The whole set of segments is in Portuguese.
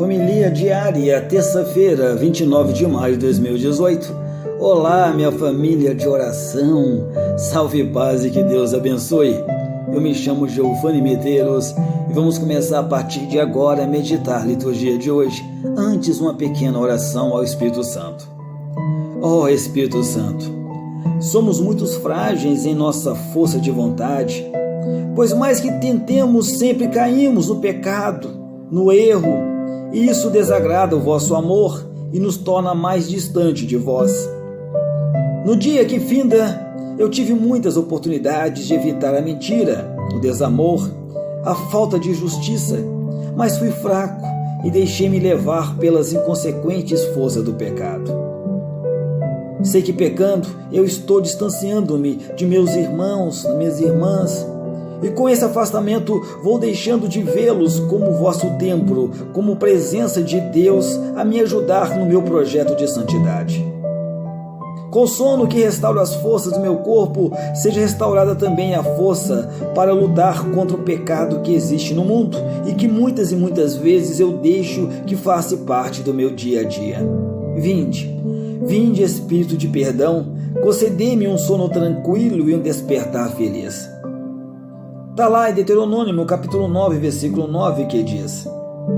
Homilia diária, terça-feira, 29 de maio de 2018. Olá, minha família de oração, salve paz e que Deus abençoe. Eu me chamo Giovanni Medeiros e vamos começar a partir de agora a meditar a liturgia de hoje. Antes, uma pequena oração ao Espírito Santo. Ó Espírito Santo, somos muito frágeis em nossa força de vontade, pois mais que tentemos, sempre caímos no pecado, no erro, e isso desagrada o vosso amor e nos torna mais distante de vós. No dia que finda, eu tive muitas oportunidades de evitar a mentira, o desamor, a falta de justiça, mas fui fraco e deixei-me levar pelas inconsequentes forças do pecado. Sei que pecando, eu estou distanciando-me de meus irmãos, minhas irmãs, e com esse afastamento vou deixando de vê-los como vosso templo, como presença de Deus a me ajudar no meu projeto de santidade. Com o sono que restaura as forças do meu corpo, seja restaurada também a força para lutar contra o pecado que existe no mundo e que muitas e muitas vezes eu deixo que faça parte do meu dia a dia. Vinde Espírito de perdão, concedei-me um sono tranquilo e um despertar feliz. Está lá em Deuteronômio, capítulo 9, versículo 9, que diz: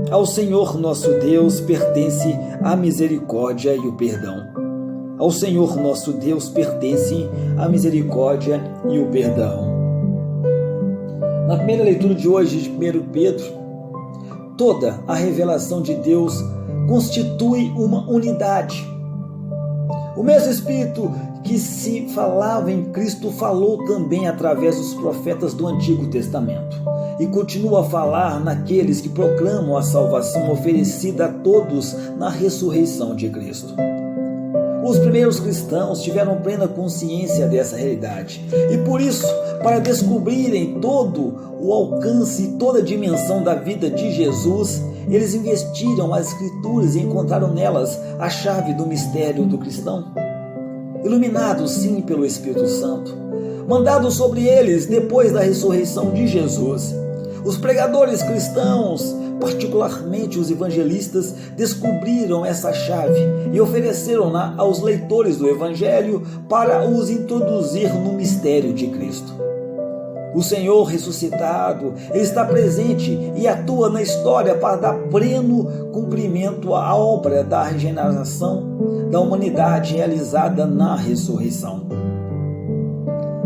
Ao Senhor nosso Deus pertence a misericórdia e o perdão. Ao Senhor nosso Deus pertence a misericórdia e o perdão. Na primeira leitura de hoje de 1 Pedro, toda a revelação de Deus constitui uma unidade. O mesmo Espírito que se falava em Cristo falou também através dos profetas do Antigo Testamento e continua a falar naqueles que proclamam a salvação oferecida a todos na ressurreição de Cristo. Os primeiros cristãos tiveram plena consciência dessa realidade e por isso, para descobrirem todo o alcance e toda a dimensão da vida de Jesus, eles investiram as Escrituras e encontraram nelas a chave do mistério do cristão. Iluminados sim pelo Espírito Santo, mandados sobre eles depois da ressurreição de Jesus, os pregadores cristãos, particularmente os evangelistas, descobriram essa chave e ofereceram-na aos leitores do Evangelho para os introduzir no mistério de Cristo. O Senhor ressuscitado, Ele está presente e atua na história para dar pleno cumprimento à obra da regeneração da humanidade realizada na ressurreição.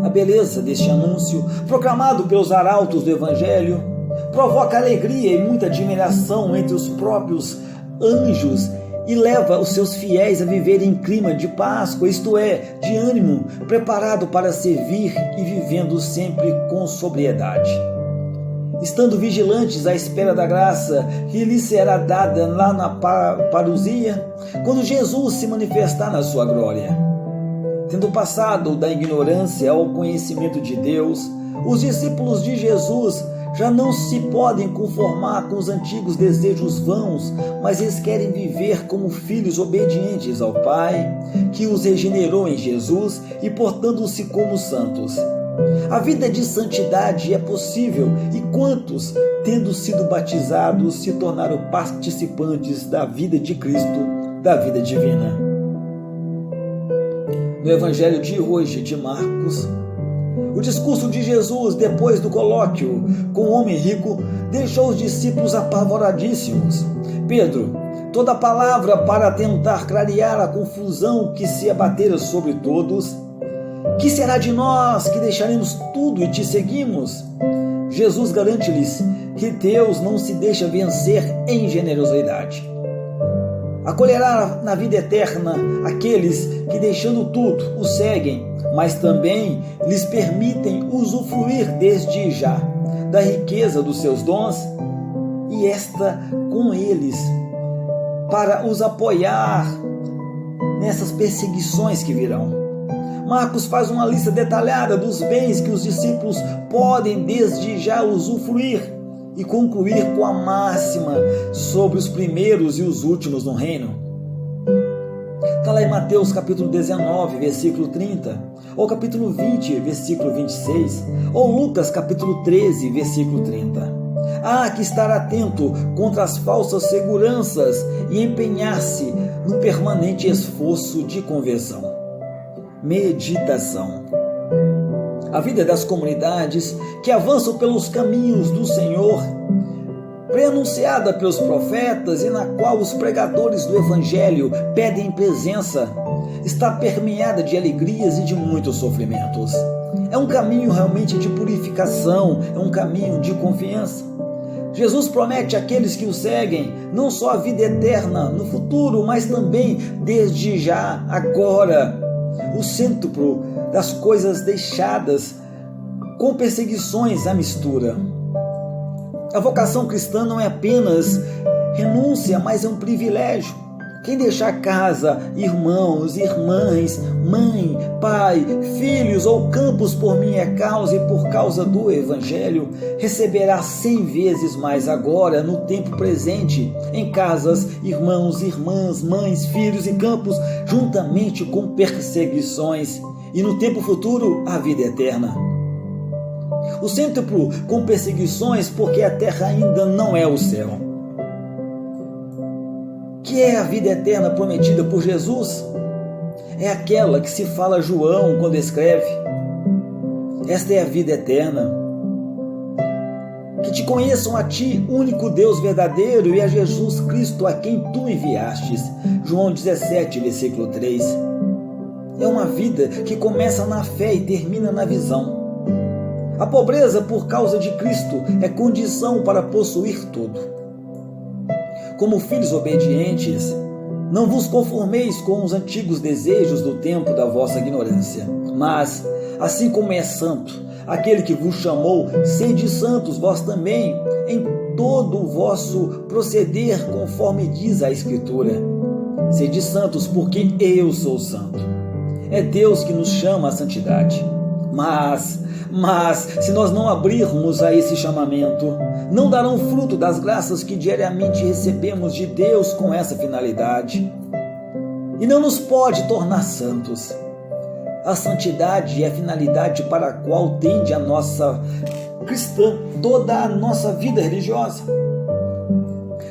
A beleza deste anúncio, proclamado pelos arautos do Evangelho, provoca alegria e muita admiração entre os próprios anjos e leva os seus fiéis a viver em clima de Páscoa, isto é, de ânimo, preparado para servir e vivendo sempre com sobriedade. Estando vigilantes à espera da graça que lhes será dada lá na parousia, quando Jesus se manifestar na sua glória. Tendo passado da ignorância ao conhecimento de Deus, os discípulos de Jesus já não se podem conformar com os antigos desejos vãos, mas eles querem viver como filhos obedientes ao Pai, que os regenerou em Jesus e portando-se como santos. A vida de santidade é possível e quantos, tendo sido batizados, se tornaram participantes da vida de Cristo, da vida divina. No Evangelho de hoje de Marcos, o discurso de Jesus, depois do colóquio com o homem rico, deixou os discípulos apavoradíssimos. Pedro, toda palavra para tentar clarear a confusão que se abatera sobre todos. Que será de nós que deixaremos tudo e te seguimos? Jesus garante-lhes que Deus não se deixa vencer em generosidade. Acolherá na vida eterna aqueles que, deixando tudo, o seguem, mas também lhes permitem usufruir desde já da riqueza dos seus dons e esta com eles para os apoiar nessas perseguições que virão. Marcos faz uma lista detalhada dos bens que os discípulos podem desde já usufruir e concluir com a máxima sobre os primeiros e os últimos no reino. Está lá em Mateus capítulo 19, versículo 30, ou capítulo 20, versículo 26, ou Lucas capítulo 13, versículo 30. Há que estar atento contra as falsas seguranças e empenhar-se no permanente esforço de conversão. Meditação. A vida das comunidades que avançam pelos caminhos do Senhor, preanunciada pelos profetas e na qual os pregadores do Evangelho pedem presença, está permeada de alegrias e de muitos sofrimentos. É um caminho realmente de purificação, é um caminho de confiança. Jesus promete àqueles que o seguem não só a vida eterna no futuro, mas também desde já, agora, o cêntuplo das coisas deixadas com perseguições à mistura. A vocação cristã não é apenas renúncia, mas é um privilégio. Quem deixar casa, irmãos, irmãs, mãe, pai, filhos ou campos por minha causa e por causa do Evangelho, receberá 100 vezes mais agora, no tempo presente, em casas, irmãos, irmãs, mães, filhos e campos, juntamente com perseguições, e no tempo futuro, a vida eterna. O cêntuplo com perseguições, porque a terra ainda não é o céu. Que é a vida eterna prometida por Jesus? É aquela que se fala João quando escreve: esta é a vida eterna, que te conheçam a ti, único Deus verdadeiro, e a Jesus Cristo a quem tu enviastes. João 17, versículo 3. É uma vida que começa na fé e termina na visão. A pobreza por causa de Cristo é condição para possuir tudo. Como filhos obedientes, não vos conformeis com os antigos desejos do tempo da vossa ignorância, mas, assim como é santo aquele que vos chamou, sede santos vós também em todo o vosso proceder, conforme diz a Escritura. Sede santos, porque eu sou santo. É Deus que nos chama à santidade. Mas, se nós não abrirmos a esse chamamento, não darão fruto das graças que diariamente recebemos de Deus com essa finalidade. E não nos pode tornar santos. A santidade é a finalidade para a qual tende a nossa cristã, toda a nossa vida religiosa.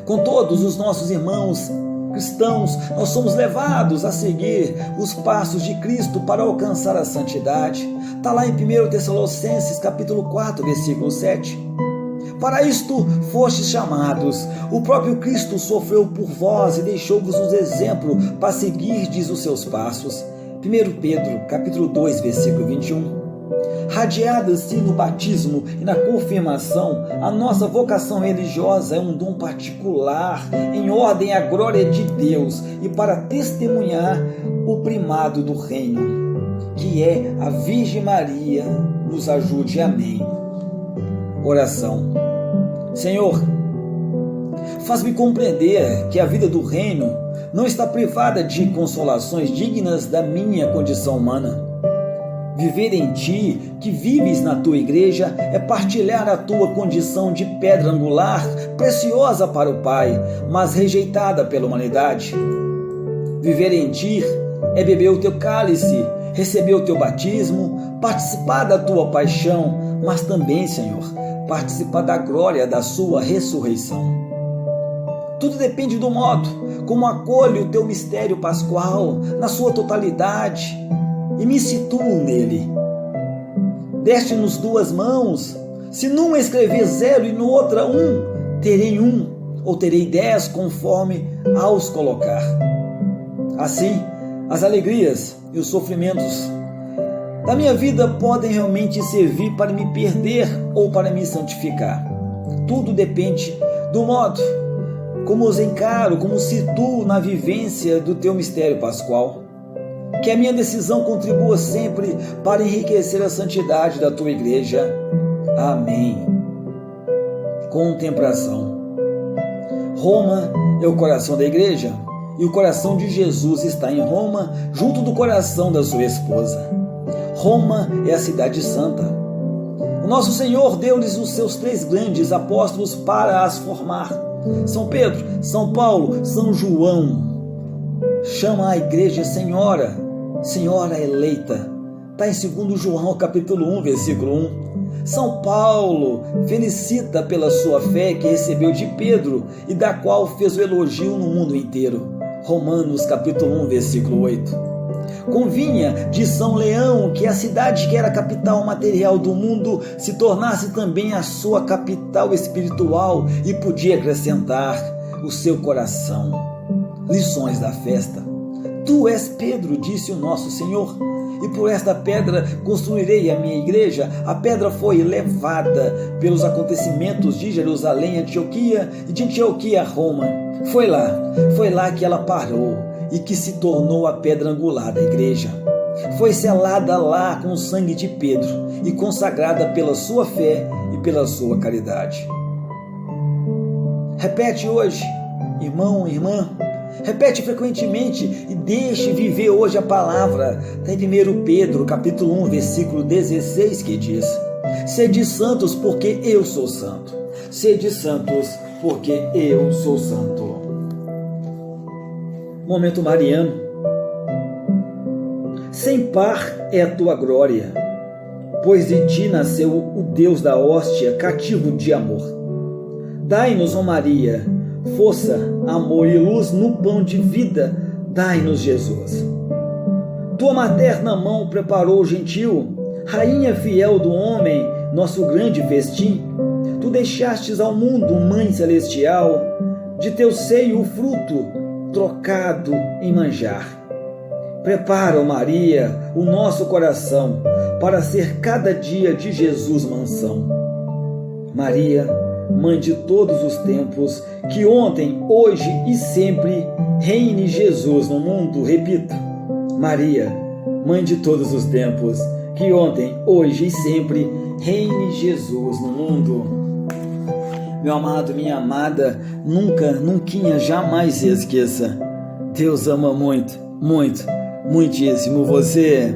Com todos os nossos irmãos cristãos, nós somos levados a seguir os passos de Cristo para alcançar a santidade. Está lá em 1 Tessalonicenses capítulo 4, versículo 7. Para isto fostes chamados. O próprio Cristo sofreu por vós e deixou-vos um exemplo para seguirdes os seus passos. 1 Pedro capítulo 2, versículo 21. Radiada-se no batismo e na confirmação, a nossa vocação religiosa é um dom particular, em ordem à glória de Deus e para testemunhar o primado do reino, que é a Virgem Maria. Nos ajude. Amém. Oração. Senhor, faz-me compreender que a vida do reino não está privada de consolações dignas da minha condição humana. Viver em ti, que vives na tua igreja, é partilhar a tua condição de pedra angular, preciosa para o Pai, mas rejeitada pela humanidade. Viver em ti é beber o teu cálice, receber o teu batismo, participar da tua paixão, mas também, Senhor, participar da glória da sua ressurreição. Tudo depende do modo como acolho o teu mistério pascual, na sua totalidade, e me situo nele. Deste-nos 2 mãos, se numa escrever 0 e no outra 1, terei 1, ou terei 10, conforme aos colocar. Assim, as alegrias e os sofrimentos da minha vida podem realmente servir para me perder ou para me santificar. Tudo depende do modo como os encaro, como situo na vivência do teu mistério pascual. Que a minha decisão contribua sempre para enriquecer a santidade da tua igreja. Amém. Contemplação. Roma é o coração da igreja e o coração de Jesus está em Roma, junto do coração da sua esposa. Roma é a cidade santa. O nosso Senhor deu-lhes os seus 3 grandes apóstolos para as formar. São Pedro, São Paulo, São João. Chama a igreja Senhora, Senhora eleita, Está em 2 João capítulo 1, versículo 1. São Paulo felicita pela sua fé que recebeu de Pedro e da qual fez o elogio no mundo inteiro. Romanos capítulo 1, versículo 8. Convinha de São Leão que a cidade que era a capital material do mundo se tornasse também a sua capital espiritual e podia acrescentar o seu coração. Lições da festa. Tu és Pedro, disse o nosso Senhor, e por esta pedra construirei a minha igreja. A pedra foi levada pelos acontecimentos de Jerusalém a Antioquia e de Antioquia a Roma. Foi lá que ela parou e que se tornou a pedra angular da igreja. Foi selada lá com o sangue de Pedro e consagrada pela sua fé e pela sua caridade. Repete hoje, irmão, irmã. Repete frequentemente e deixe viver hoje a palavra. Está em 1 Pedro, capítulo 1, versículo 16, que diz: Sede santos, porque eu sou santo. Sede santos, porque eu sou santo. Momento mariano. Sem par é a tua glória, pois de ti nasceu o Deus da hóstia, cativo de amor. Dai-nos, ó Maria, força, amor e luz no pão de vida, dai-nos Jesus. Tua materna mão preparou o gentil, rainha fiel do homem, nosso grande festim. Tu deixastes ao mundo, mãe celestial, de teu seio o fruto, trocado em manjar. Prepara, ó Maria, o nosso coração, para ser cada dia de Jesus mansão. Maria, Mãe de todos os tempos, que ontem, hoje e sempre reine Jesus no mundo. Repito, Maria, Mãe de todos os tempos, que ontem, hoje e sempre reine Jesus no mundo. Meu amado, minha amada, nunca, jamais esqueça. Deus ama muito, muito, muitíssimo você.